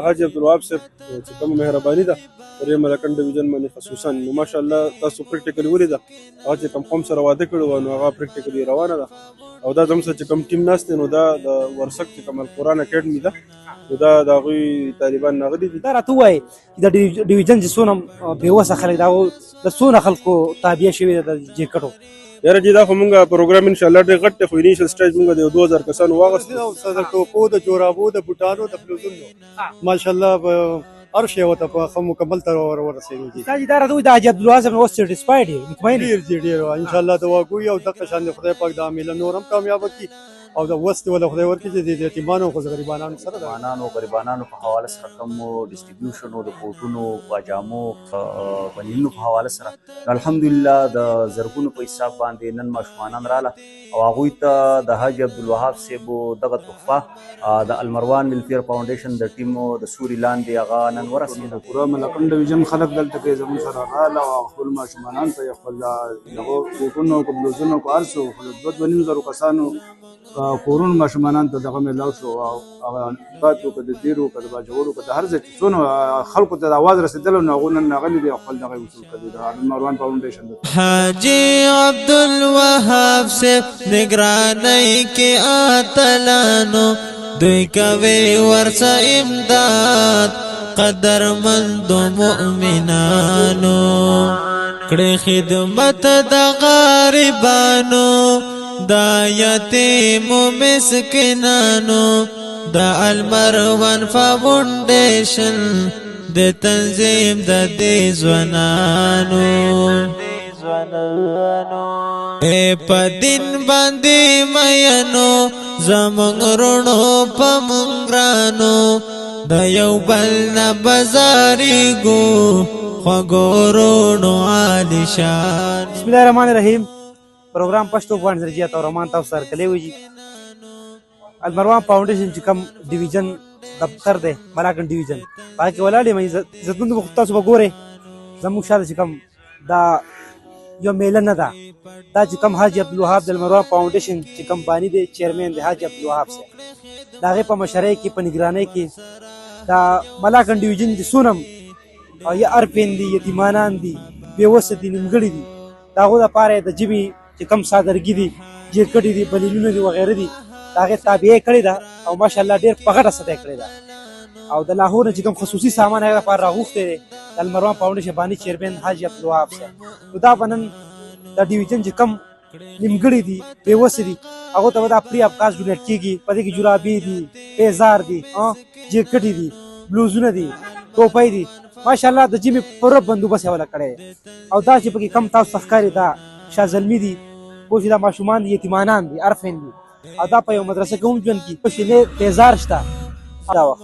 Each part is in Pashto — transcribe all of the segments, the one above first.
حاجي عبدالوهاب صاحب چې کومه مهرباني ده په ملکنډ ډویژن باندې خصوصا نو ماشاءالله تاسو پریکټیکلی ولیده هغه چې کوم قوم سره واده کړی و نو هغه پریکټیکلی روانه ده او دا زموږ سره چې کوم ټیم ناست دی نو دا د ورسک چې کوم القرآن اکیډمي ده نو دا د هغوی طالبان راغلي دي. دا راته ووایي د ډویژن چې څونه بېوسه خلک دا د څونه خلکو تابع شوي ده د جیکټو یاره جی دا خو مونږ پروګرام انشاءالله ډېر غټ دی خو انیشل سټیج مونږ د 2000 کسانو واغوستو د ټوپو د جورابو د بوټانو د بلوزونو ماشاءالله هر شی ورته په مکمل طور ورسېږي. دا دا راته ووایي د حاجي عبدالوهاب صاحب اوس سیټسفاید یې مطمئن ډېر جي ډېر انشاءالله د واګوي او دغه شان د خدای پاک د عامله نور هم کامیابه کړي او د وست ولا خدای ورکړي چې د یتیمانو خو غریبانو سره افغانانو غریبانو په حواله سره کوم ډیسټریبیوشن او د کوټونو پاجامو بنینو په حواله سره الحمدلله د زرګونو په حساب باندې نن ماشومان رااله او هغوی ته د حاجي عبدالوهاب صاحب دغه تحفه د المروان ویلفیر فاونډیشن د ټیمو د سوري لاندې هغه نن ورسېده. پوره ملکنډ ډویژن خلک دلته کې زموږ سره رااله او خپل ماشومانان ته یې خپل دغه کوټونو او بلوزونو کو هر څه خو 2,500 کسانو کورونو ماشومانان ته دغه میلاو شو او هغه پاتو که د دیرو که د باجوړو که د هر ځای چې څونه خلکو ته د اواز رسېدلی نو هغوی نن راغلي دي او خپل دغه وصول کړي د المروان فاونډیشن د حاجي عبدالوهاب صاحب نگرانی کې اتلانو دوی کوي ورڅه امداد قدرمند مؤمنانو کړي خدمت د غریبانو دا یتیم مسکینانو دا المروان فاونډیشن د تنظیم د دې ځوانانو په دین باندې مینو زمونږ رونو په مونږ ګرانو د یو بل نه بازاریږو خوږو رونو عالیشان. بسم الله الرحمن الرحیم. پروګرام پښتو افغان زرجیات او رحمان تاسو سره کلی وي المروان فاونډیشن چې کوم ډیویژن دفتر دی ملاکنډ ډیویژن پای کې ولاړ یم عزتمندو تاسو به ګورئ زموږ شاته چې کوم دا یو میله نه ده دا چې کوم حاجي عبدالوهاب د المروان فاونډیشن چې کمپاني دی چیرمین دی حاجي عبدالوهاب صاحب د هغې په مشرۍ کې په نګرانۍ کې دا ملاکنډ ډیویژن دي څونه او یا ارپین دي یتیمانان دي بېوسه دي نیمګړي دي د هغو دپاره د ژبې چې کم صادرګي دي جیرکټې دي بلیلونه دي وغیره دي د هغې تابعه یې کړې ده او ماشاءالله ډېر په غټه سطح کړې ده او د لاهور نه چې کوم خصوصي سامان هغې لپاره راغوښتی دی د المروان فاونډیشن باني چیرمین حاجي عبدالوهاب صاحب نو دا به نن د ډیویژن چې کم نیمګړي دي بېوسې دي هغو ته به دا فري آف کاسټ ډونیټ کېږي په دې کې جرابې دي پیزار دي جیرکټې دي بلوزونه دي ټوپۍ دي ماشاءالله د ژمې پوره بندوبست یې وله کړی او دا چې پکې کم تاسو ته ښکاري دا شاه زلمي دي پوه شي دا ماشومان دي یتیمانان دي ارفین دي او دا په یو مدرسه کې هم ژوند کي پوه شي تیزار شته دا وخت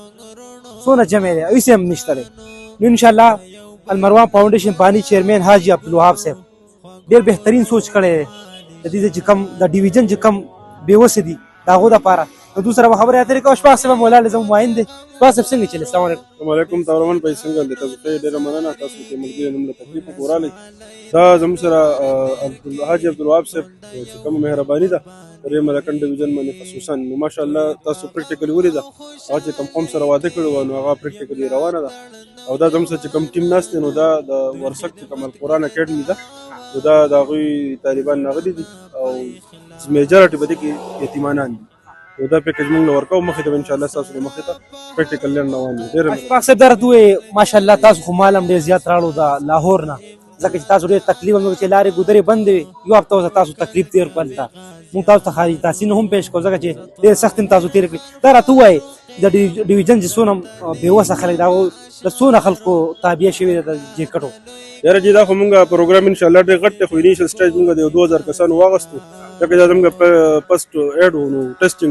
څونه جمع دی هېڅ هم نشته دی نو انشاءالله المروان فاونډیشن باني چیرمین حاجي عبدالوهاب صاحب ډېر بهترین سوچ کړی دی د دې چې کوم د ډیویژن چې کوم بېوسې دي د هغو دپاره نو دوی سره به خبرې اترې کوو شپاغ صاحب هم ولاړ دی زموږ معین دی شپاغ صاحب څنګه چلې السلام علیکم. السلام علیکم تورمن پای څنګه دی تاسو ته ډېره مننه تاسو چې ملګري نوم له تکلیف وکورالئ دا زموږ سره حاجي عبدالوهاب صاحب چې کومه مهرباني ده په ملکنډ ډویژن باندې خصوصا نو ماشاءالله تاسو پریکټیکلی ولیده هغه چې کوم قوم سره واده کړی و نو هغه پریکټیکلی روانه ده او دا زموږ سره چې کوم ټیم ناست دی نو دا د ورسک چې کوم القرآن اکیډمي ده نو دا د هغوی طالبان راغلي دي او میجارټي په دې کې یتیمانان دي نو دا پیکج موږ له ورکوو مخې ته به انشاءالله ستاسو د مخې ته پریکټیکل لرن روان دي. اشفاق صاحب دا راته ووایې ماشاءالله تاسو خو مال هم ډېر زیات راړو د لاهور نه ځکه چې تاسو ډېر تکلیف هم چې لارې ګودرې بندې وې یو هفته اوسه تاسو تکلیف تېر کړل ته موږ تاسو ته خارجي تحسین هم پیش کړو ځکه چې ډېر سخت هم تاسو تېر کړي دا راته ووایې د ډیویژن چې څونه بېوسه خلک د هغو د څونه خلکو تابع شوي ده د جیکټو یاره جی دا خو مونږ پروګرام انشاءالله ډېر غټ دی خو انیشل سټیج مونږ د 2000 کسانو واغوستو ځکه دا زموږ فرسټ ایډ و نو ټیسټینګ